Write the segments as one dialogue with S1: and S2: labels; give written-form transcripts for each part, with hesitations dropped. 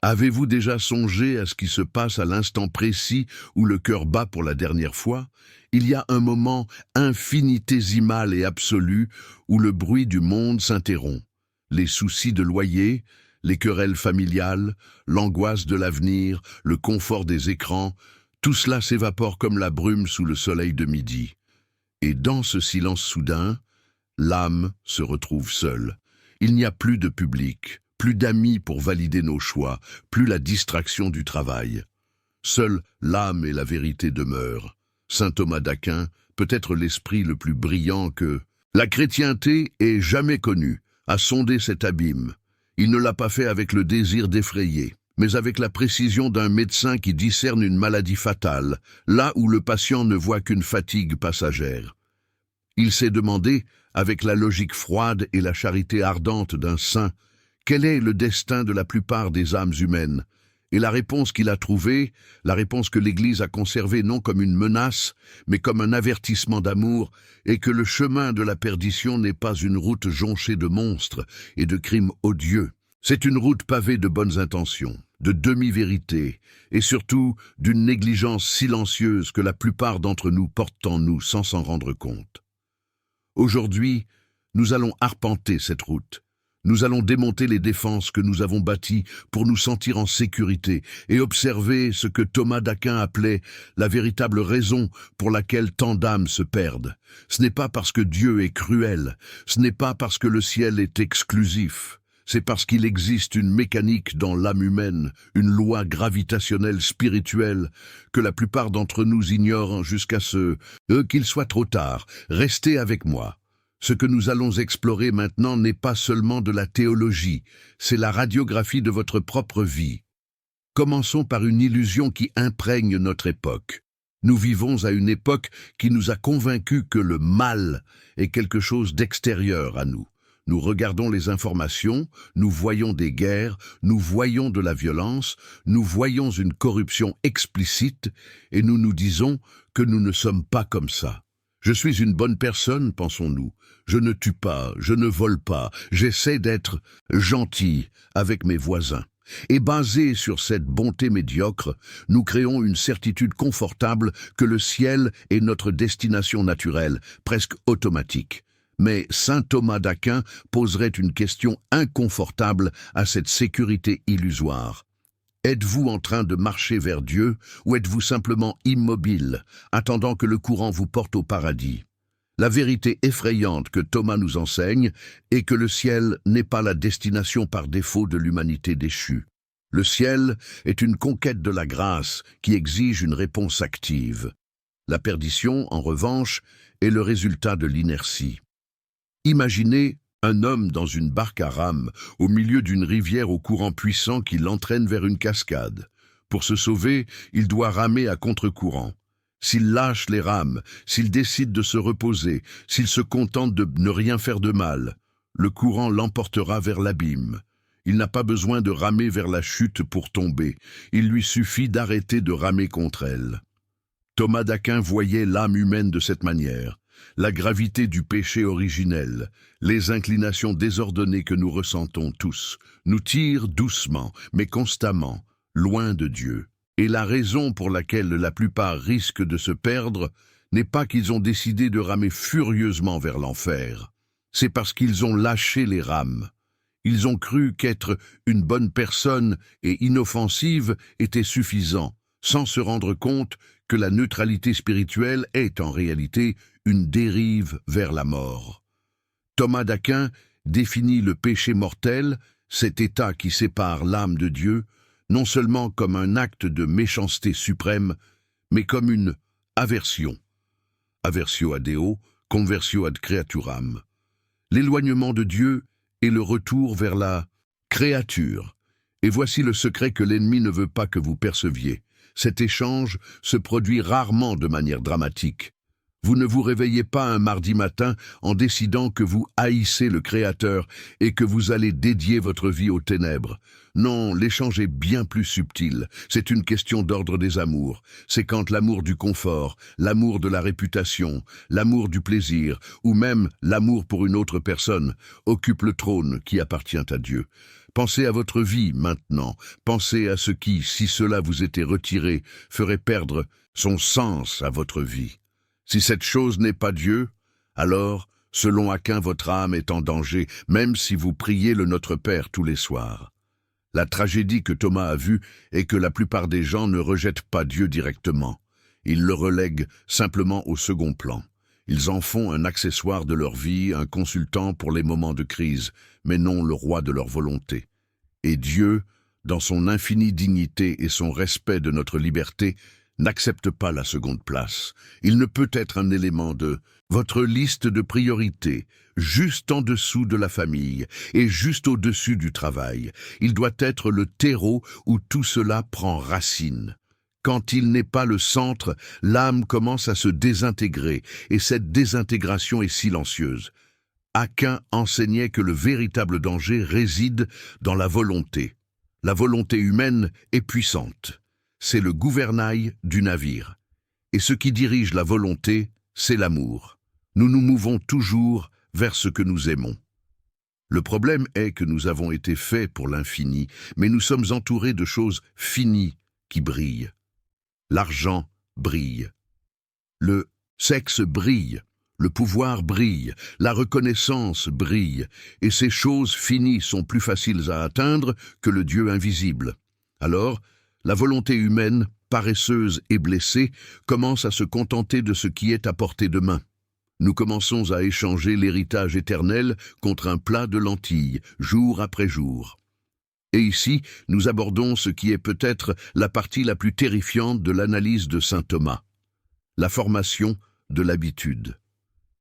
S1: Avez-vous déjà songé à ce qui se passe à l'instant précis où le cœur bat pour la dernière fois? Il y a un moment infinitésimal et absolu où le bruit du monde s'interrompt. Les soucis de loyer, les querelles familiales, l'angoisse de l'avenir, le confort des écrans, tout cela s'évapore comme la brume sous le soleil de midi. Et dans ce silence soudain, l'âme se retrouve seule. Il n'y a plus de public, plus d'amis pour valider nos choix, plus la distraction du travail. Seule l'âme et la vérité demeurent. Saint Thomas d'Aquin, peut-être l'esprit le plus brillant que la chrétienté ait jamais connu, a sondé cet abîme. Il ne l'a pas fait avec le désir d'effrayer, mais avec la précision d'un médecin qui discerne une maladie fatale, là où le patient ne voit qu'une fatigue passagère. Il s'est demandé, avec la logique froide et la charité ardente d'un saint, quel est le destin de la plupart des âmes humaines? Et la réponse qu'il a trouvée, la réponse que l'Église a conservée non comme une menace, mais comme un avertissement d'amour, est que le chemin de la perdition n'est pas une route jonchée de monstres et de crimes odieux. C'est une route pavée de bonnes intentions, de demi-vérités, et surtout d'une négligence silencieuse que la plupart d'entre nous portent en nous sans s'en rendre compte. Aujourd'hui, nous allons arpenter cette route. Nous allons démonter les défenses que nous avons bâties pour nous sentir en sécurité et observer ce que Thomas d'Aquin appelait la véritable raison pour laquelle tant d'âmes se perdent. Ce n'est pas parce que Dieu est cruel, ce n'est pas parce que le ciel est exclusif, c'est parce qu'il existe une mécanique dans l'âme humaine, une loi gravitationnelle spirituelle que la plupart d'entre nous ignorent jusqu'à ce qu'il soit trop tard. Restez avec moi. Ce que nous allons explorer maintenant n'est pas seulement de la théologie, c'est la radiographie de votre propre vie. Commençons par une illusion qui imprègne notre époque. Nous vivons à une époque qui nous a convaincus que le mal est quelque chose d'extérieur à nous. Nous regardons les informations, nous voyons des guerres, nous voyons de la violence, nous voyons une corruption explicite et nous nous disons que nous ne sommes pas comme ça. Je suis une bonne personne, pensons-nous. Je ne tue pas, je ne vole pas, j'essaie d'être gentil avec mes voisins. Et basé sur cette bonté médiocre, nous créons une certitude confortable que le ciel est notre destination naturelle, presque automatique. Mais saint Thomas d'Aquin poserait une question inconfortable à cette sécurité illusoire. Êtes-vous en train de marcher vers Dieu ou êtes-vous simplement immobile, attendant que le courant vous porte au paradis? La vérité effrayante que Thomas nous enseigne est que le ciel n'est pas la destination par défaut de l'humanité déchue. Le ciel est une conquête de la grâce qui exige une réponse active. La perdition, en revanche, est le résultat de l'inertie. Imaginez un homme dans une barque à rames, au milieu d'une rivière au courant puissant qui l'entraîne vers une cascade. Pour se sauver, il doit ramer à contre-courant. S'il lâche les rames, s'il décide de se reposer, s'il se contente de ne rien faire de mal, le courant l'emportera vers l'abîme. Il n'a pas besoin de ramer vers la chute pour tomber, il lui suffit d'arrêter de ramer contre elle. Thomas d'Aquin voyait l'âme humaine de cette manière. La gravité du péché originel, les inclinations désordonnées que nous ressentons tous, nous tirent doucement, mais constamment, loin de Dieu. Et la raison pour laquelle la plupart risquent de se perdre n'est pas qu'ils ont décidé de ramer furieusement vers l'enfer. C'est parce qu'ils ont lâché les rames. Ils ont cru qu'être une bonne personne et inoffensive était suffisant, sans se rendre compte que la neutralité spirituelle est en réalité une dérive vers la mort. Thomas d'Aquin définit le péché mortel, cet état qui sépare l'âme de Dieu, non seulement comme un acte de méchanceté suprême, mais comme une aversion. Aversio ad Deo, conversio ad creaturam. L'éloignement de Dieu est le retour vers la créature. Et voici le secret que l'ennemi ne veut pas que vous perceviez. Cet échange se produit rarement de manière dramatique. Vous ne vous réveillez pas un mardi matin en décidant que vous haïssez le Créateur et que vous allez dédier votre vie aux ténèbres. Non, l'échange est bien plus subtil. C'est une question d'ordre des amours. C'est quand l'amour du confort, l'amour de la réputation, l'amour du plaisir, ou même l'amour pour une autre personne, occupe le trône qui appartient à Dieu. Pensez à votre vie maintenant. Pensez à ce qui, si cela vous était retiré, ferait perdre son sens à votre vie. Si cette chose n'est pas Dieu, alors, selon Aquin, votre âme est en danger, même si vous priez le Notre Père tous les soirs. La tragédie que Thomas a vue est que la plupart des gens ne rejettent pas Dieu directement. Ils le relèguent simplement au second plan. Ils en font un accessoire de leur vie, un consultant pour les moments de crise, mais non le roi de leur volonté. Et Dieu, dans son infinie dignité et son respect de notre liberté, n'accepte pas la seconde place. Il ne peut être un élément de votre liste de priorités, juste en dessous de la famille et juste au-dessus du travail. Il doit être le terreau où tout cela prend racine. Quand il n'est pas le centre, l'âme commence à se désintégrer, et cette désintégration est silencieuse. Aquin enseignait que le véritable danger réside dans la volonté. La volonté humaine est puissante. C'est le gouvernail du navire. Et ce qui dirige la volonté, c'est l'amour. Nous nous mouvons toujours vers ce que nous aimons. Le problème est que nous avons été faits pour l'infini, mais nous sommes entourés de choses finies qui brillent. L'argent brille. Le sexe brille. Le pouvoir brille. La reconnaissance brille. Et ces choses finies sont plus faciles à atteindre que le Dieu invisible. Alors, la volonté humaine, paresseuse et blessée, commence à se contenter de ce qui est à portée de main. Nous commençons à échanger l'héritage éternel contre un plat de lentilles, jour après jour. Et ici, nous abordons ce qui est peut-être la partie la plus terrifiante de l'analyse de saint Thomas, la formation de l'habitude.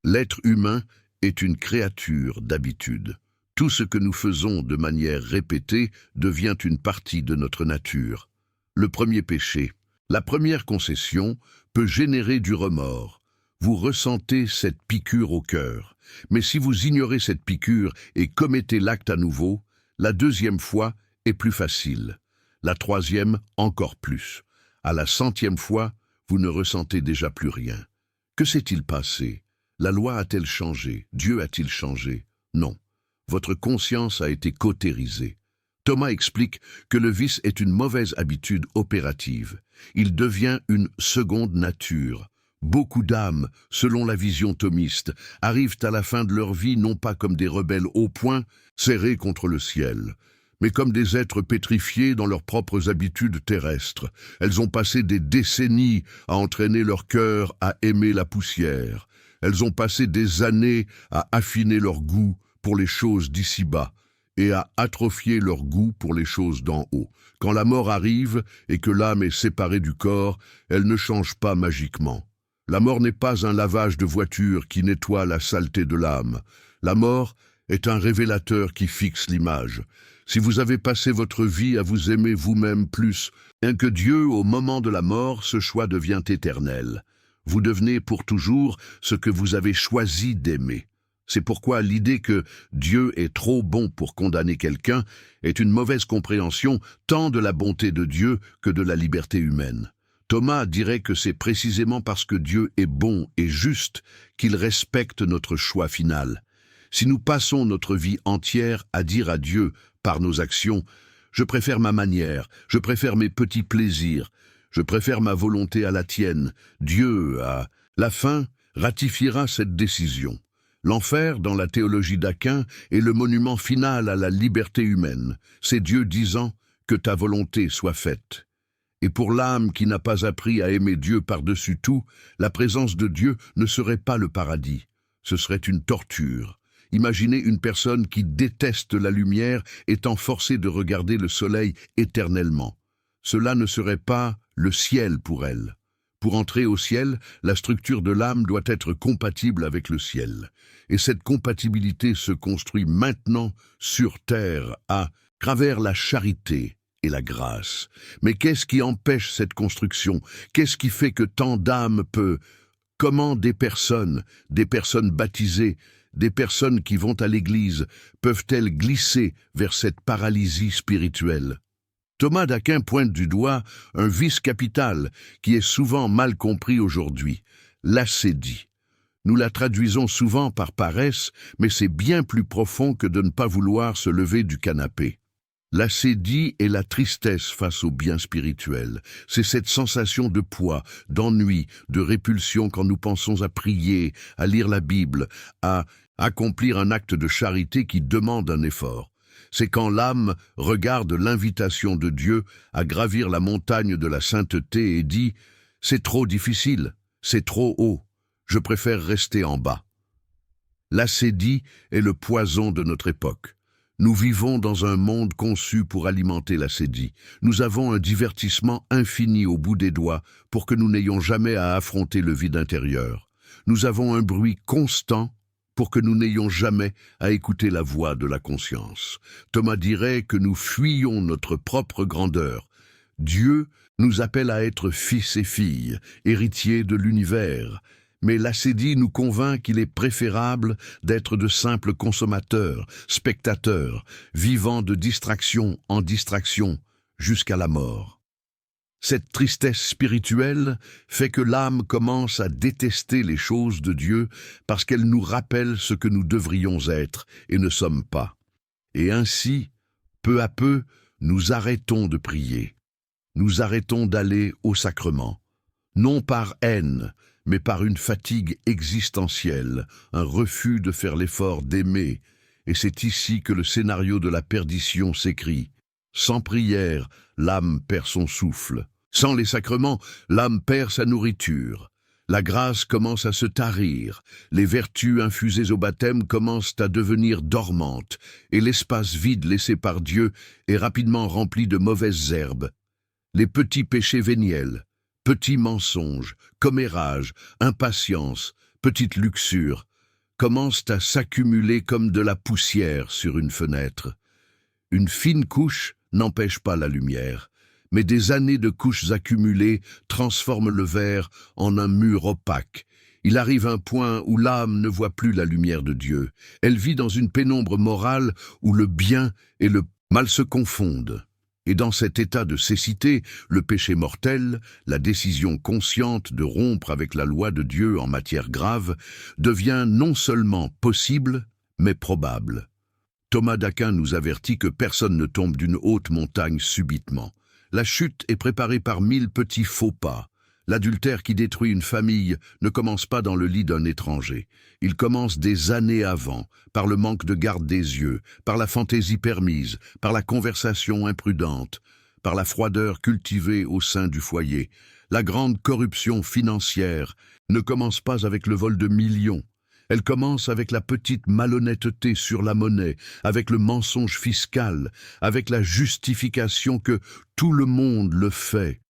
S1: L'être humain est une créature d'habitude. Tout ce que nous faisons de manière répétée devient une partie de notre nature. Le premier péché, la première concession, peut générer du remords. Vous ressentez cette piqûre au cœur. Mais si vous ignorez cette piqûre et commettez l'acte à nouveau, la deuxième fois est plus facile. La troisième, encore plus. À la 100e fois, vous ne ressentez déjà plus rien. Que s'est-il passé? La loi a-t-elle changé? Dieu a-t-il changé? Non. Votre conscience a été cautérisée. Thomas explique que le vice est une mauvaise habitude opérative. Il devient une seconde nature. Beaucoup d'âmes, selon la vision thomiste, arrivent à la fin de leur vie non pas comme des rebelles au poing, serrés contre le ciel, mais comme des êtres pétrifiés dans leurs propres habitudes terrestres. Elles ont passé des décennies à entraîner leur cœur à aimer la poussière. Elles ont passé des années à affiner leur goût pour les choses d'ici-bas et à atrophier leur goût pour les choses d'en haut. Quand la mort arrive et que l'âme est séparée du corps, elle ne change pas magiquement. La mort n'est pas un lavage de voiture qui nettoie la saleté de l'âme. La mort est un révélateur qui fixe l'image. Si vous avez passé votre vie à vous aimer vous-même plus que Dieu au moment de la mort, ce choix devient éternel. Vous devenez pour toujours ce que vous avez choisi d'aimer. C'est pourquoi l'idée que Dieu est trop bon pour condamner quelqu'un est une mauvaise compréhension tant de la bonté de Dieu que de la liberté humaine. Thomas dirait que c'est précisément parce que Dieu est bon et juste qu'il respecte notre choix final. Si nous passons notre vie entière à dire à Dieu, par nos actions, « Je préfère ma manière, je préfère mes petits plaisirs, je préfère ma volonté à la tienne », Dieu, à la fin, ratifiera cette décision. L'enfer, dans la théologie d'Aquin, est le monument final à la liberté humaine. C'est Dieu disant « Que ta volonté soit faite ». Et pour l'âme qui n'a pas appris à aimer Dieu par-dessus tout, la présence de Dieu ne serait pas le paradis. Ce serait une torture. Imaginez une personne qui déteste la lumière étant forcée de regarder le soleil éternellement. Cela ne serait pas le ciel pour elle. Pour entrer au ciel, la structure de l'âme doit être compatible avec le ciel. Et cette compatibilité se construit maintenant sur terre à travers la charité et la grâce. Mais qu'est-ce qui empêche cette construction? Qu'est-ce qui fait que tant d'âmes Comment des personnes baptisées, des personnes qui vont à l'église, peuvent-elles glisser vers cette paralysie spirituelle? Thomas d'Aquin pointe du doigt un vice capital qui est souvent mal compris aujourd'hui, l'ascédie. Nous la traduisons souvent par paresse, mais c'est bien plus profond que de ne pas vouloir se lever du canapé. L'acédie est la tristesse face au bien spirituel. C'est cette sensation de poids, d'ennui, de répulsion quand nous pensons à prier, à lire la Bible, à accomplir un acte de charité qui demande un effort. C'est quand l'âme regarde l'invitation de Dieu à gravir la montagne de la sainteté et dit « C'est trop difficile, c'est trop haut, je préfère rester en bas ». L'acédie est le poison de notre époque. Nous vivons dans un monde conçu pour alimenter l'acédie. Nous avons un divertissement infini au bout des doigts pour que nous n'ayons jamais à affronter le vide intérieur. Nous avons un bruit constant pour que nous n'ayons jamais à écouter la voix de la conscience. Thomas dirait que nous fuyons notre propre grandeur. Dieu nous appelle à être fils et filles, héritiers de l'univers. Mais l'acédie nous convainc qu'il est préférable d'être de simples consommateurs, spectateurs, vivant de distraction en distraction jusqu'à la mort. Cette tristesse spirituelle fait que l'âme commence à détester les choses de Dieu parce qu'elles nous rappellent ce que nous devrions être et ne sommes pas. Et ainsi, peu à peu, nous arrêtons de prier. Nous arrêtons d'aller au sacrement, non par haine, mais par une fatigue existentielle, un refus de faire l'effort d'aimer. Et c'est ici que le scénario de la perdition s'écrit. Sans prière, l'âme perd son souffle. Sans les sacrements, l'âme perd sa nourriture. La grâce commence à se tarir, les vertus infusées au baptême commencent à devenir dormantes, et l'espace vide laissé par Dieu est rapidement rempli de mauvaises herbes. Les petits péchés véniels, petits mensonges, commérages, impatience, petite luxure, commencent à s'accumuler comme de la poussière sur une fenêtre. Une fine couche n'empêche pas la lumière, mais des années de couches accumulées transforment le verre en un mur opaque. Il arrive un point où l'âme ne voit plus la lumière de Dieu. Elle vit dans une pénombre morale où le bien et le mal se confondent. Et dans cet état de cécité, le péché mortel, la décision consciente de rompre avec la loi de Dieu en matière grave, devient non seulement possible, mais probable. Thomas d'Aquin nous avertit que personne ne tombe d'une haute montagne subitement. La chute est préparée par 1000 petits faux pas. L'adultère qui détruit une famille ne commence pas dans le lit d'un étranger. Il commence des années avant, par le manque de garde des yeux, par la fantaisie permise, par la conversation imprudente, par la froideur cultivée au sein du foyer. La grande corruption financière ne commence pas avec le vol de millions. Elle commence avec la petite malhonnêteté sur la monnaie, avec le mensonge fiscal, avec la justification que tout le monde le fait.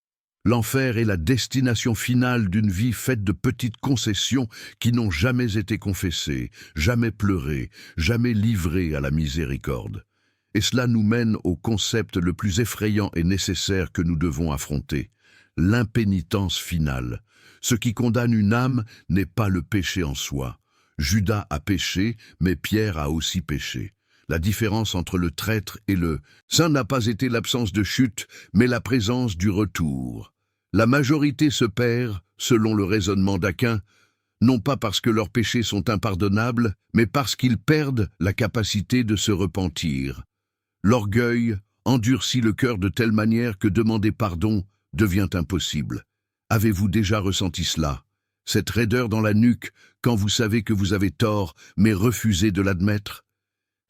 S1: L'enfer est la destination finale d'une vie faite de petites concessions qui n'ont jamais été confessées, jamais pleurées, jamais livrées à la miséricorde. Et cela nous mène au concept le plus effrayant et nécessaire que nous devons affronter, l'impénitence finale. Ce qui condamne une âme n'est pas le péché en soi. Judas a péché, mais Pierre a aussi péché. La différence entre le traître et le saint n'a pas été l'absence de chute, mais la présence du retour. La majorité se perd, selon le raisonnement d'Aquin, non pas parce que leurs péchés sont impardonnables, mais parce qu'ils perdent la capacité de se repentir. L'orgueil endurcit le cœur de telle manière que demander pardon devient impossible. Avez-vous déjà ressenti cela? Cette raideur dans la nuque quand vous savez que vous avez tort, mais refusez de l'admettre?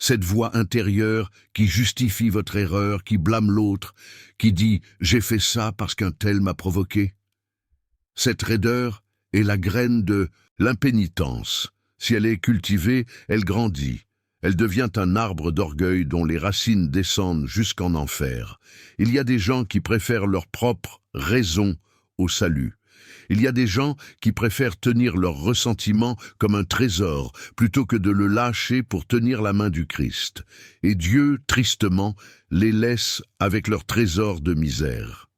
S1: Cette voix intérieure qui justifie votre erreur, qui blâme l'autre, qui dit « j'ai fait ça parce qu'un tel m'a provoqué ». Cette raideur est la graine de l'impénitence. Si elle est cultivée, elle grandit. Elle devient un arbre d'orgueil dont les racines descendent jusqu'en enfer. Il y a des gens qui préfèrent leur propre raison au salut. Il y a des gens qui préfèrent tenir leur ressentiment comme un trésor plutôt que de le lâcher pour tenir la main du Christ. Et Dieu, tristement, les laisse avec leur trésor de misère.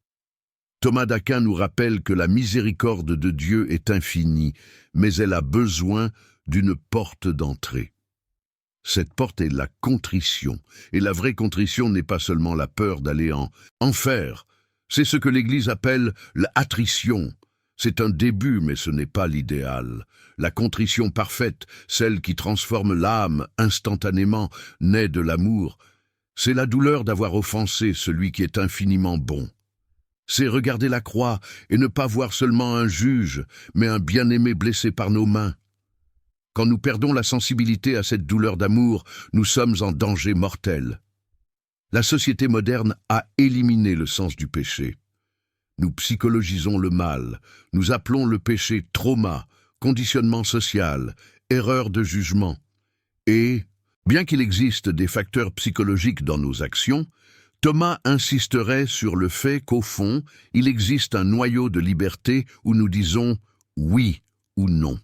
S1: Thomas d'Aquin nous rappelle que la miséricorde de Dieu est infinie, mais elle a besoin d'une porte d'entrée. Cette porte est la contrition, et la vraie contrition n'est pas seulement la peur d'aller en enfer, c'est ce que l'Église appelle l'attrition. C'est un début, mais ce n'est pas l'idéal. La contrition parfaite, celle qui transforme l'âme instantanément, naît de l'amour. C'est la douleur d'avoir offensé celui qui est infiniment bon. C'est regarder la croix et ne pas voir seulement un juge, mais un bien-aimé blessé par nos mains. Quand nous perdons la sensibilité à cette douleur d'amour, nous sommes en danger mortel. La société moderne a éliminé le sens du péché. Nous psychologisons le mal, nous appelons le péché trauma, conditionnement social, erreur de jugement. Et, bien qu'il existe des facteurs psychologiques dans nos actions, Thomas insisterait sur le fait qu'au fond, il existe un noyau de liberté où nous disons oui ou non.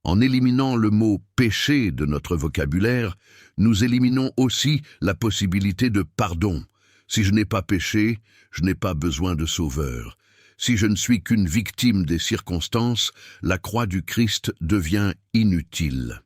S1: En éliminant le mot « péché » de notre vocabulaire, nous éliminons aussi la possibilité de pardon. Si je n'ai pas péché, je n'ai pas besoin de sauveur. Si je ne suis qu'une victime des circonstances, la croix du Christ devient inutile.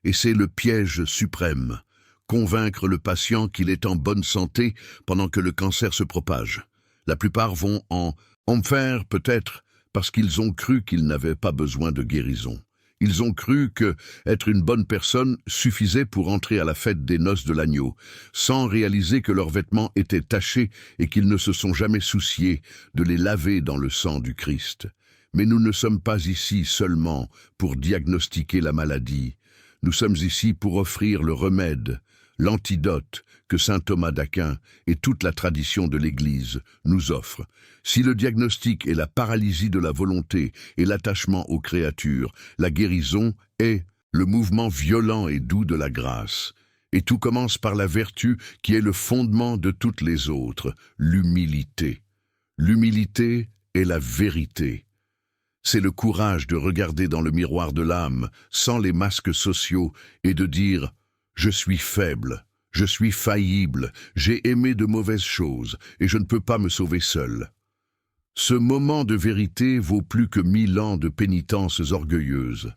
S1: Et c'est le piège suprême, convaincre le patient qu'il est en bonne santé pendant que le cancer se propage. La plupart vont en enfer peut-être parce qu'ils ont cru qu'ils n'avaient pas besoin de guérison. Ils ont cru que être une bonne personne suffisait pour entrer à la fête des noces de l'agneau, sans réaliser que leurs vêtements étaient tachés et qu'ils ne se sont jamais souciés de les laver dans le sang du Christ. Mais nous ne sommes pas ici seulement pour diagnostiquer la maladie. Nous sommes ici pour offrir le remède, l'antidote que saint Thomas d'Aquin et toute la tradition de l'Église nous offrent. Si le diagnostic est la paralysie de la volonté et l'attachement aux créatures, la guérison est le mouvement violent et doux de la grâce. Et tout commence par la vertu qui est le fondement de toutes les autres, l'humilité. L'humilité est la vérité. C'est le courage de regarder dans le miroir de l'âme, sans les masques sociaux, et de dire « Je suis faible, je suis faillible, j'ai aimé de mauvaises choses, et je ne peux pas me sauver seul. » Ce moment de vérité vaut plus que 1000 ans de pénitences orgueilleuses.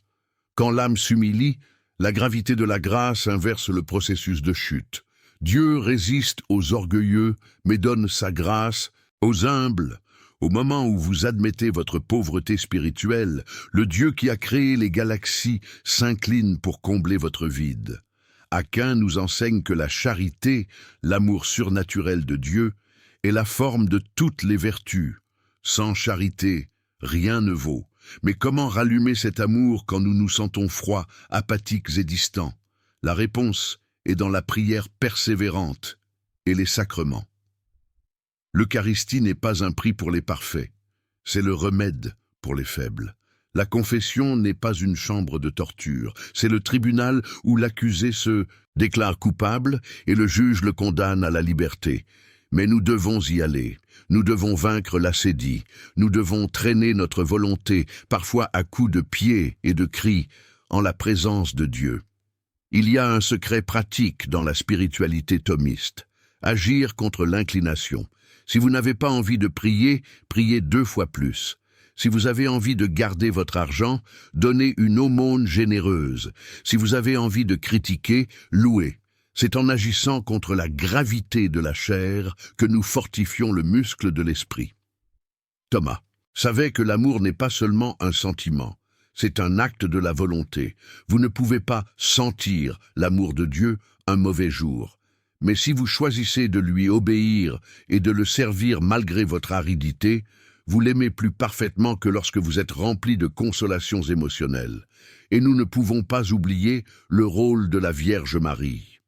S1: Quand l'âme s'humilie, la gravité de la grâce inverse le processus de chute. Dieu résiste aux orgueilleux, mais donne sa grâce aux humbles. Au moment où vous admettez votre pauvreté spirituelle, le Dieu qui a créé les galaxies s'incline pour combler votre vide. Aquin nous enseigne que la charité, l'amour surnaturel de Dieu, est la forme de toutes les vertus. Sans charité, rien ne vaut. Mais comment rallumer cet amour quand nous nous sentons froids, apathiques et distants? La réponse est dans la prière persévérante et les sacrements. L'Eucharistie n'est pas un prix pour les parfaits, c'est le remède pour les faibles. La confession n'est pas une chambre de torture, c'est le tribunal où l'accusé se déclare coupable et le juge le condamne à la liberté. Mais nous devons y aller, nous devons vaincre l'assédie, nous devons traîner notre volonté, parfois à coups de pied et de cris, en la présence de Dieu. Il y a un secret pratique dans la spiritualité thomiste, agir contre l'inclination. Si vous n'avez pas envie de prier, priez 2 fois plus. Si vous avez envie de garder votre argent, donnez une aumône généreuse. Si vous avez envie de critiquer, louez. C'est en agissant contre la gravité de la chair que nous fortifions le muscle de l'esprit. Thomas savait que l'amour n'est pas seulement un sentiment, c'est un acte de la volonté. Vous ne pouvez pas sentir l'amour de Dieu un mauvais jour. Mais si vous choisissez de lui obéir et de le servir malgré votre aridité, vous l'aimez plus parfaitement que lorsque vous êtes rempli de consolations émotionnelles. Et nous ne pouvons pas oublier le rôle de la Vierge Marie.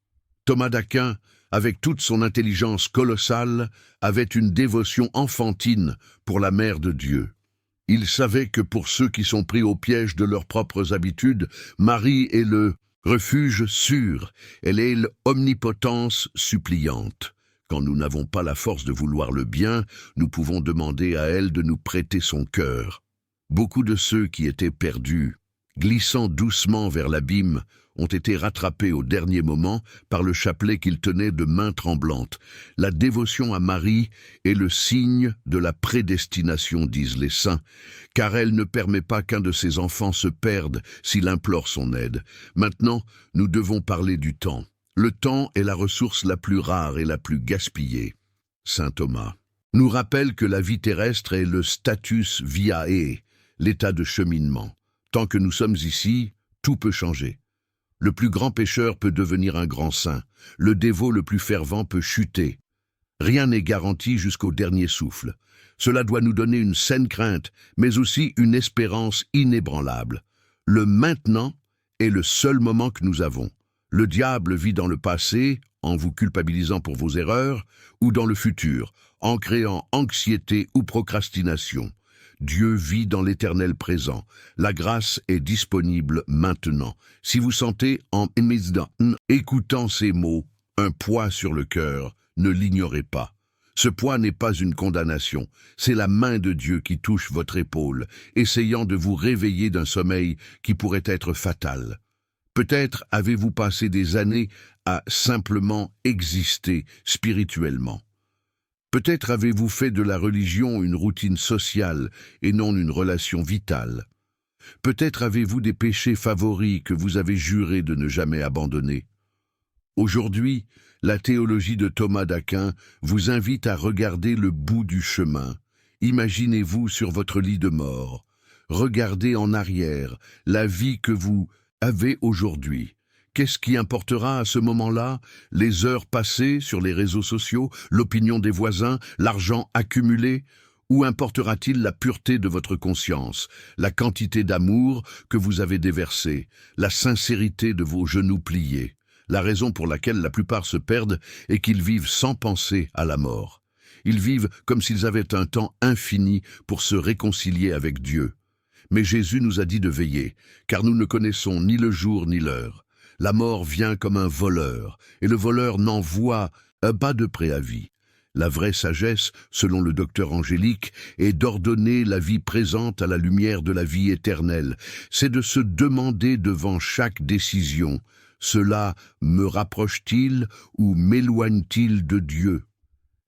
S1: Thomas d'Aquin, avec toute son intelligence colossale, avait une dévotion enfantine pour la Mère de Dieu. Il savait que pour ceux qui sont pris au piège de leurs propres habitudes, Marie est le refuge sûr, elle est l'omnipotence suppliante. Quand nous n'avons pas la force de vouloir le bien, nous pouvons demander à elle de nous prêter son cœur. Beaucoup de ceux qui étaient perdus, glissant doucement vers l'abîme, ont été rattrapés au dernier moment par le chapelet qu'ils tenaient de main tremblante. La dévotion à Marie est le signe de la prédestination, disent les saints, car elle ne permet pas qu'un de ses enfants se perde s'il implore son aide. Maintenant, nous devons parler du temps. Le temps est la ressource la plus rare et la plus gaspillée. Saint Thomas nous rappelle que la vie terrestre est le status viae, l'état de cheminement. Tant que nous sommes ici, tout peut changer. Le plus grand pécheur peut devenir un grand saint. Le dévot le plus fervent peut chuter. Rien n'est garanti jusqu'au dernier souffle. Cela doit nous donner une saine crainte, mais aussi une espérance inébranlable. Le maintenant est le seul moment que nous avons. Le diable vit dans le passé, en vous culpabilisant pour vos erreurs, ou dans le futur, en créant anxiété ou procrastination. Dieu vit dans l'éternel présent. La grâce est disponible maintenant. Si vous sentez en écoutant ces mots, un poids sur le cœur, ne l'ignorez pas. Ce poids n'est pas une condamnation, c'est la main de Dieu qui touche votre épaule, essayant de vous réveiller d'un sommeil qui pourrait être fatal. Peut-être avez-vous passé des années à simplement exister spirituellement. Peut-être avez-vous fait de la religion une routine sociale et non une relation vitale. Peut-être avez-vous des péchés favoris que vous avez juré de ne jamais abandonner. Aujourd'hui, la théologie de Thomas d'Aquin vous invite à regarder le bout du chemin. Imaginez-vous sur votre lit de mort. Regardez en arrière la vie que vous avez aujourd'hui. Qu'est-ce qui importera à ce moment-là? Les heures passées sur les réseaux sociaux, l'opinion des voisins, l'argent accumulé? Ou importera-t-il la pureté de votre conscience, la quantité d'amour que vous avez déversé, la sincérité de vos genoux pliés? La raison pour laquelle la plupart se perdent est qu'ils vivent sans penser à la mort. Ils vivent comme s'ils avaient un temps infini pour se réconcilier avec Dieu. Mais Jésus nous a dit de veiller, car nous ne connaissons ni le jour ni l'heure. La mort vient comme un voleur, et le voleur n'envoie pas de préavis. La vraie sagesse, selon le docteur Angélique, est d'ordonner la vie présente à la lumière de la vie éternelle. C'est de se demander devant chaque décision, cela me rapproche-t-il ou m'éloigne-t-il de Dieu?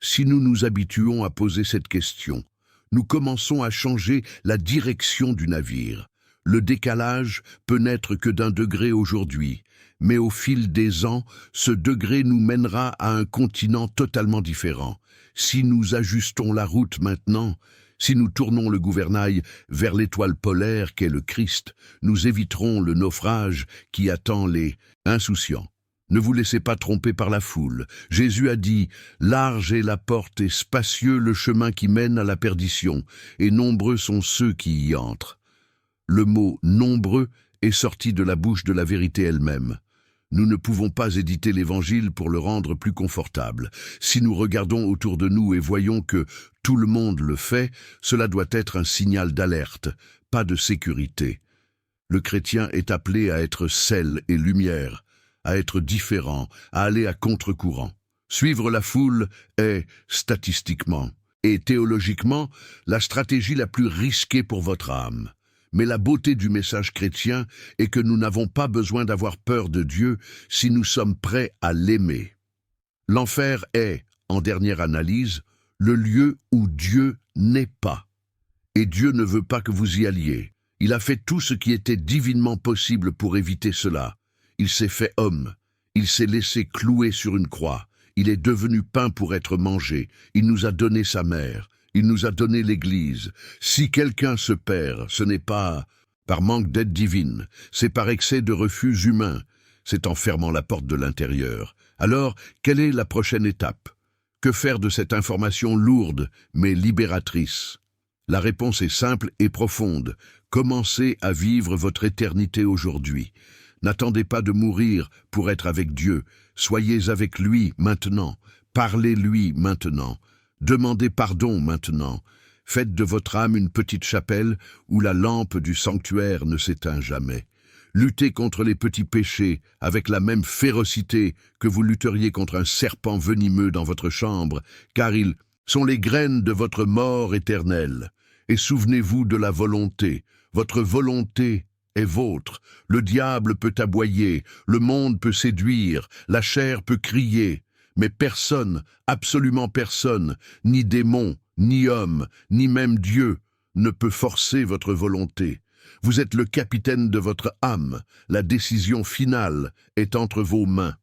S1: Si nous nous habituons à poser cette question, nous commençons à changer la direction du navire. Le décalage peut n'être que d'un degré aujourd'hui, mais au fil des ans, ce degré nous mènera à un continent totalement différent. Si nous ajustons la route maintenant, si nous tournons le gouvernail vers l'étoile polaire qu'est le Christ, nous éviterons le naufrage qui attend les insouciants. Ne vous laissez pas tromper par la foule. Jésus a dit « Large est la porte et spacieux le chemin qui mène à la perdition, et nombreux sont ceux qui y entrent. » Le mot « nombreux » est sorti de la bouche de la vérité elle-même. Nous ne pouvons pas éditer l'Évangile pour le rendre plus confortable. Si nous regardons autour de nous et voyons que tout le monde le fait, cela doit être un signal d'alerte, pas de sécurité. Le chrétien est appelé à être sel et lumière, à être différent, à aller à contre-courant. Suivre la foule est, statistiquement et théologiquement, la stratégie la plus risquée pour votre âme. Mais la beauté du message chrétien est que nous n'avons pas besoin d'avoir peur de Dieu si nous sommes prêts à l'aimer. L'enfer est, en dernière analyse, le lieu où Dieu n'est pas. Et Dieu ne veut pas que vous y alliez. Il a fait tout ce qui était divinement possible pour éviter cela. Il s'est fait homme. Il s'est laissé clouer sur une croix. Il est devenu pain pour être mangé. Il nous a donné sa mère. Il nous a donné l'Église. Si quelqu'un se perd, ce n'est pas par manque d'aide divine, c'est par excès de refus humain, c'est en fermant la porte de l'intérieur. Alors, quelle est la prochaine étape? Que faire de cette information lourde, mais libératrice? La réponse est simple et profonde. Commencez à vivre votre éternité aujourd'hui. N'attendez pas de mourir pour être avec Dieu. Soyez avec lui maintenant. Parlez-lui maintenant. Demandez pardon maintenant. Faites de votre âme une petite chapelle où la lampe du sanctuaire ne s'éteint jamais. Luttez contre les petits péchés avec la même férocité que vous lutteriez contre un serpent venimeux dans votre chambre, car ils sont les graines de votre mort éternelle. Et souvenez-vous de la volonté. Votre volonté est vôtre. Le diable peut aboyer, le monde peut séduire, la chair peut crier. Mais personne, absolument personne, ni démon, ni homme, ni même Dieu, ne peut forcer votre volonté. Vous êtes le capitaine de votre âme. La décision finale est entre vos mains.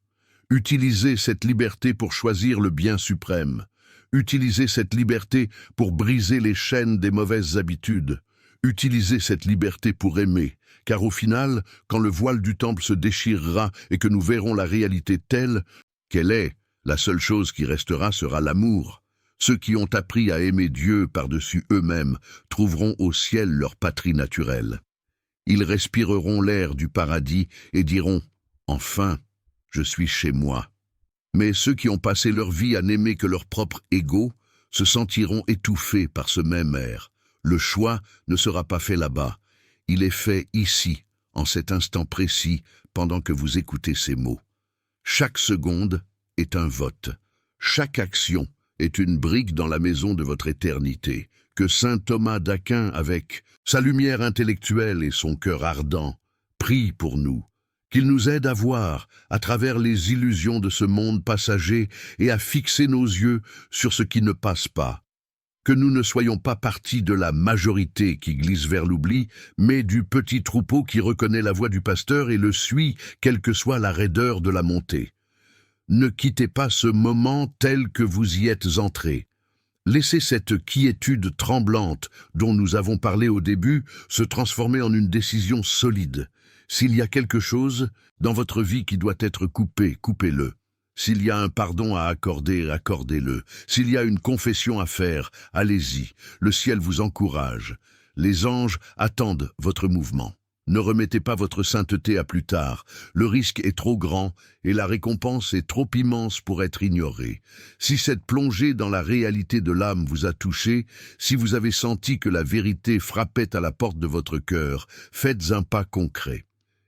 S1: Utilisez cette liberté pour choisir le bien suprême. Utilisez cette liberté pour briser les chaînes des mauvaises habitudes. Utilisez cette liberté pour aimer, car au final, quand le voile du temple se déchirera et que nous verrons la réalité telle qu'elle est, la seule chose qui restera sera l'amour. Ceux qui ont appris à aimer Dieu par-dessus eux-mêmes trouveront au ciel leur patrie naturelle. Ils respireront l'air du paradis et diront « Enfin, je suis chez moi ». Mais ceux qui ont passé leur vie à n'aimer que leur propre ego se sentiront étouffés par ce même air. Le choix ne sera pas fait là-bas. Il est fait ici, en cet instant précis, pendant que vous écoutez ces mots. Chaque seconde est un vote. Chaque action est une brique dans la maison de votre éternité. Que saint Thomas d'Aquin, avec sa lumière intellectuelle et son cœur ardent, prie pour nous, qu'il nous aide à voir, à travers les illusions de ce monde passager, et à fixer nos yeux sur ce qui ne passe pas. Que nous ne soyons pas partie de la majorité qui glisse vers l'oubli, mais du petit troupeau qui reconnaît la voix du pasteur et le suit, quelle que soit la raideur de la montée. Ne quittez pas ce moment tel que vous y êtes entrés. Laissez cette quiétude tremblante dont nous avons parlé au début se transformer en une décision solide. S'il y a quelque chose dans votre vie qui doit être coupé, coupez-le. S'il y a un pardon à accorder, accordez-le. S'il y a une confession à faire, allez-y. Le ciel vous encourage. Les anges attendent votre mouvement. Ne remettez pas votre sainteté à plus tard. Le risque est trop grand et la récompense est trop immense pour être ignorée. Si cette plongée dans la réalité de l'âme vous a touché, si vous avez senti que la vérité frappait à la porte de votre cœur, faites un pas concret.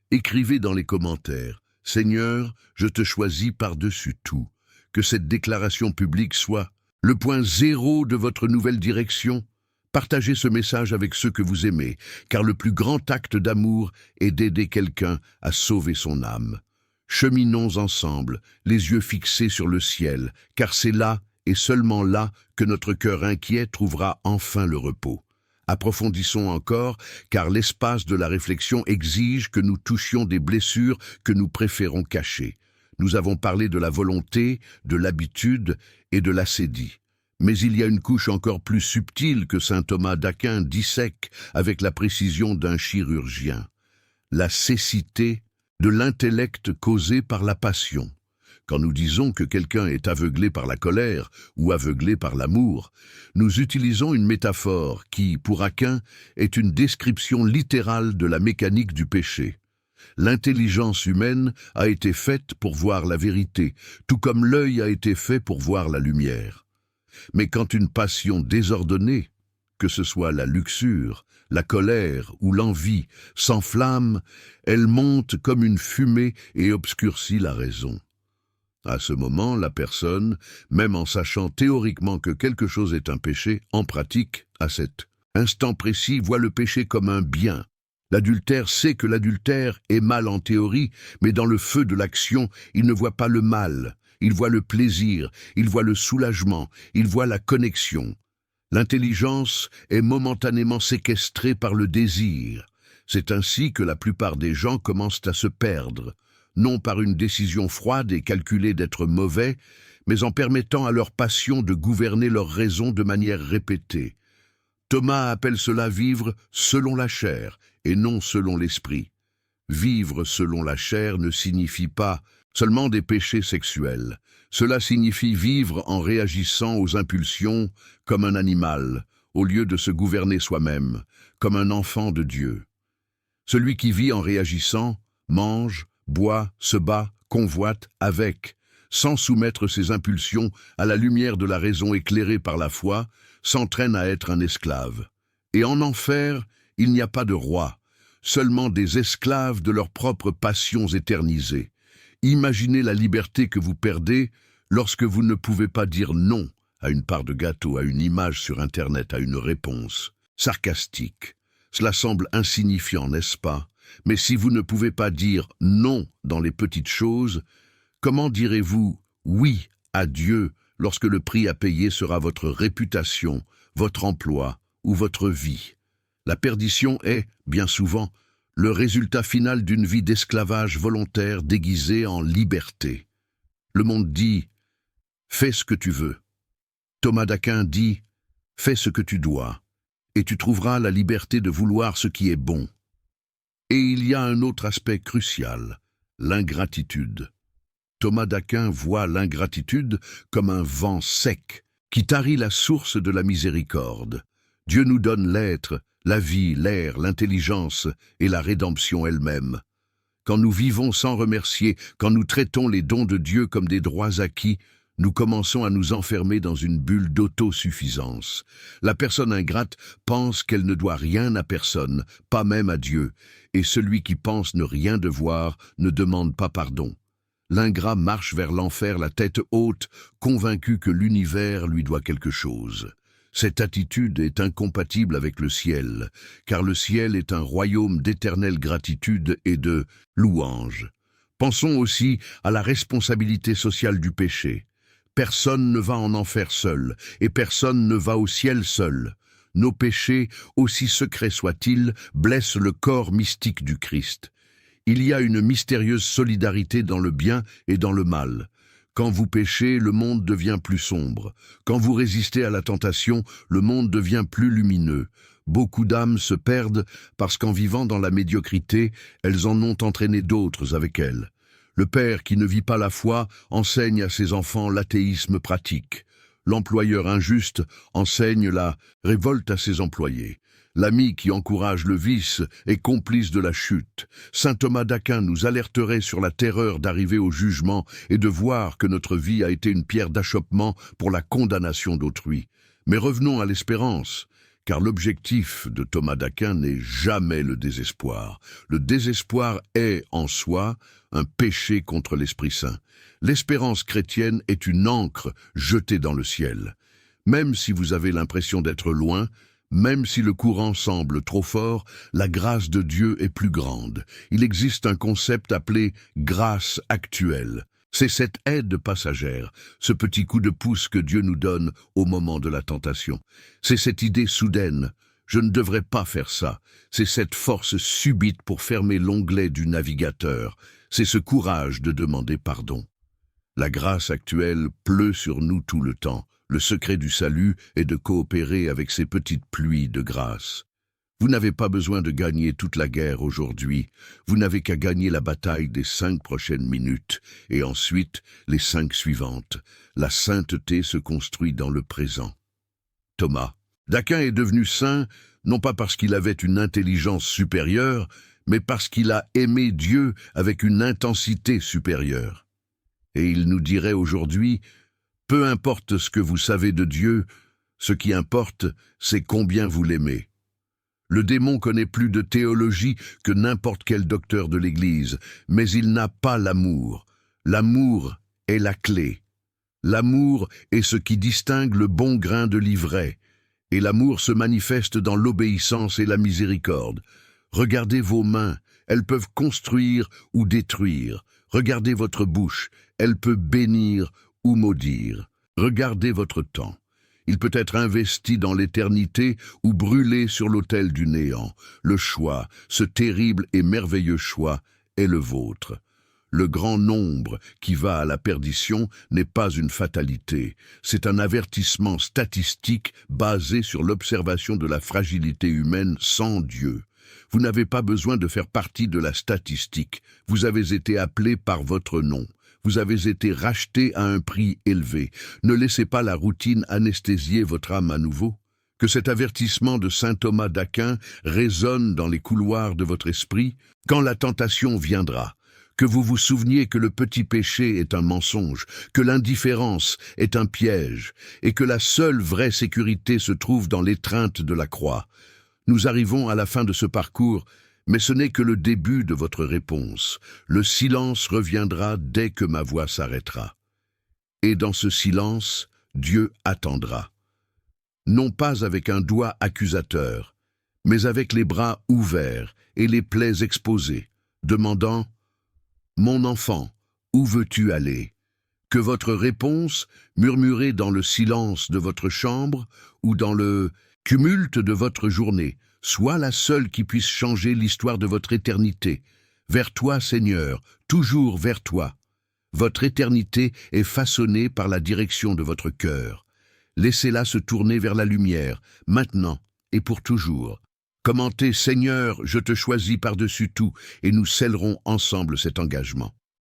S1: Écrivez dans les commentaires « Seigneur, je te choisis par-dessus tout ». Que cette déclaration publique soit le point zéro de votre nouvelle direction. Partagez ce message avec ceux que vous aimez, car le plus grand acte d'amour est d'aider quelqu'un à sauver son âme. Cheminons ensemble, les yeux fixés sur le ciel, car c'est là et seulement là que notre cœur inquiet trouvera enfin le repos. Approfondissons encore, car l'espace de la réflexion exige que nous touchions des blessures que nous préférons cacher. Nous avons parlé de la volonté, de l'habitude et de l'assédie. Mais il y a une couche encore plus subtile que saint Thomas d'Aquin dissèque avec la précision d'un chirurgien. La cécité de l'intellect causée par la passion. Quand nous disons que quelqu'un est aveuglé par la colère ou aveuglé par l'amour, nous utilisons une métaphore qui, pour Aquin, est une description littérale de la mécanique du péché. L'intelligence humaine a été faite pour voir la vérité, tout comme l'œil a été fait pour voir la lumière. Mais quand une passion désordonnée, que ce soit la luxure, la colère ou l'envie, s'enflamme, elle monte comme une fumée et obscurcit la raison. À ce moment, la personne, même en sachant théoriquement que quelque chose est un péché, en pratique, à cet instant précis, voit le péché comme un bien. L'adultère sait que l'adultère est mal en théorie, mais dans le feu de l'action, il ne voit pas le mal. Il voit le plaisir, il voit le soulagement, il voit la connexion. L'intelligence est momentanément séquestrée par le désir. C'est ainsi que la plupart des gens commencent à se perdre, non par une décision froide et calculée d'être mauvais, mais en permettant à leur passion de gouverner leur raison de manière répétée. Thomas appelle cela vivre selon la chair et non selon l'esprit. Vivre selon la chair ne signifie pas seulement des péchés sexuels. Cela signifie vivre en réagissant aux impulsions comme un animal, au lieu de se gouverner soi-même, comme un enfant de Dieu. Celui qui vit en réagissant, mange, boit, se bat, convoite avec, sans soumettre ses impulsions à la lumière de la raison éclairée par la foi, s'entraîne à être un esclave. Et en enfer, il n'y a pas de roi, seulement des esclaves de leurs propres passions éternisées. Imaginez la liberté que vous perdez lorsque vous ne pouvez pas dire non à une part de gâteau, à une image sur Internet, à une réponse sarcastique. Cela semble insignifiant, n'est-ce pas? Mais si vous ne pouvez pas dire non dans les petites choses, comment direz-vous oui à Dieu lorsque le prix à payer sera votre réputation, votre emploi ou votre vie? La perdition est, bien souvent, le résultat final d'une vie d'esclavage volontaire déguisée en liberté. Le monde dit « fais ce que tu veux ». Thomas d'Aquin dit « fais ce que tu dois » et tu trouveras la liberté de vouloir ce qui est bon. Et il y a un autre aspect crucial, l'ingratitude. Thomas d'Aquin voit l'ingratitude comme un vent sec qui tarit la source de la miséricorde. Dieu nous donne l'être, la vie, l'air, l'intelligence et la rédemption elle-même. Quand nous vivons sans remercier, quand nous traitons les dons de Dieu comme des droits acquis, nous commençons à nous enfermer dans une bulle d'autosuffisance. La personne ingrate pense qu'elle ne doit rien à personne, pas même à Dieu, et celui qui pense ne rien devoir ne demande pas pardon. L'ingrat marche vers l'enfer la tête haute, convaincu que l'univers lui doit quelque chose. Cette attitude est incompatible avec le ciel, car le ciel est un royaume d'éternelle gratitude et de louange. Pensons aussi à la responsabilité sociale du péché. Personne ne va en enfer seul, et personne ne va au ciel seul. Nos péchés, aussi secrets soient-ils, blessent le corps mystique du Christ. Il y a une mystérieuse solidarité dans le bien et dans le mal. Quand vous péchez, le monde devient plus sombre. Quand vous résistez à la tentation, le monde devient plus lumineux. Beaucoup d'âmes se perdent parce qu'en vivant dans la médiocrité, elles en ont entraîné d'autres avec elles. Le père qui ne vit pas la foi enseigne à ses enfants l'athéisme pratique. L'employeur injuste enseigne la révolte à ses employés. L'ami qui encourage le vice est complice de la chute. Saint Thomas d'Aquin nous alerterait sur la terreur d'arriver au jugement et de voir que notre vie a été une pierre d'achoppement pour la condamnation d'autrui. Mais revenons à l'espérance, car l'objectif de Thomas d'Aquin n'est jamais le désespoir. Le désespoir est, en soi, un péché contre l'Esprit Saint. L'espérance chrétienne est une ancre jetée dans le ciel. Même si vous avez l'impression d'être loin, même si le courant semble trop fort, la grâce de Dieu est plus grande. Il existe un concept appelé grâce actuelle. C'est cette aide passagère, ce petit coup de pouce que Dieu nous donne au moment de la tentation. C'est cette idée soudaine, je ne devrais pas faire ça. C'est cette force subite pour fermer l'onglet du navigateur. C'est ce courage de demander pardon. La grâce actuelle pleut sur nous tout le temps. Le secret du salut est de coopérer avec ces petites pluies de grâce. Vous n'avez pas besoin de gagner toute la guerre aujourd'hui. Vous n'avez qu'à gagner la bataille des 5 prochaines minutes, et ensuite les 5 suivantes. La sainteté se construit dans le présent. Thomas d'Aquin est devenu saint, non pas parce qu'il avait une intelligence supérieure, mais parce qu'il a aimé Dieu avec une intensité supérieure. Et il nous dirait aujourd'hui, peu importe ce que vous savez de Dieu, ce qui importe, c'est combien vous l'aimez. Le démon connaît plus de théologie que n'importe quel docteur de l'Église, mais il n'a pas l'amour. L'amour est la clé. L'amour est ce qui distingue le bon grain de l'ivraie, et l'amour se manifeste dans l'obéissance et la miséricorde. Regardez vos mains, elles peuvent construire ou détruire. Regardez votre bouche, elle peut bénir ou maudire. Regardez votre temps. Il peut être investi dans l'éternité ou brûlé sur l'autel du néant. Le choix, ce terrible et merveilleux choix, est le vôtre. Le grand nombre qui va à la perdition n'est pas une fatalité. C'est un avertissement statistique basé sur l'observation de la fragilité humaine sans Dieu. Vous n'avez pas besoin de faire partie de la statistique. Vous avez été appelé par votre nom. Vous avez été racheté à un prix élevé. Ne laissez pas la routine anesthésier votre âme à nouveau. Que cet avertissement de saint Thomas d'Aquin résonne dans les couloirs de votre esprit quand la tentation viendra. Que vous vous souveniez que le petit péché est un mensonge, que l'indifférence est un piège, et que la seule vraie sécurité se trouve dans l'étreinte de la croix. Nous arrivons à la fin de ce parcours, mais ce n'est que le début de votre réponse. Le silence reviendra dès que ma voix s'arrêtera. Et dans ce silence, Dieu attendra. Non pas avec un doigt accusateur, mais avec les bras ouverts et les plaies exposées, demandant « Mon enfant, où veux-tu aller ?» Que votre réponse, murmurée dans le silence de votre chambre ou dans le tumulte de votre journée, soit la seule qui puisse changer l'histoire de votre éternité. Vers toi, Seigneur, toujours vers toi. Votre éternité est façonnée par la direction de votre cœur. Laissez-la se tourner vers la lumière, maintenant et pour toujours. Commentez « Seigneur, je te choisis par-dessus tout » et nous scellerons ensemble cet engagement.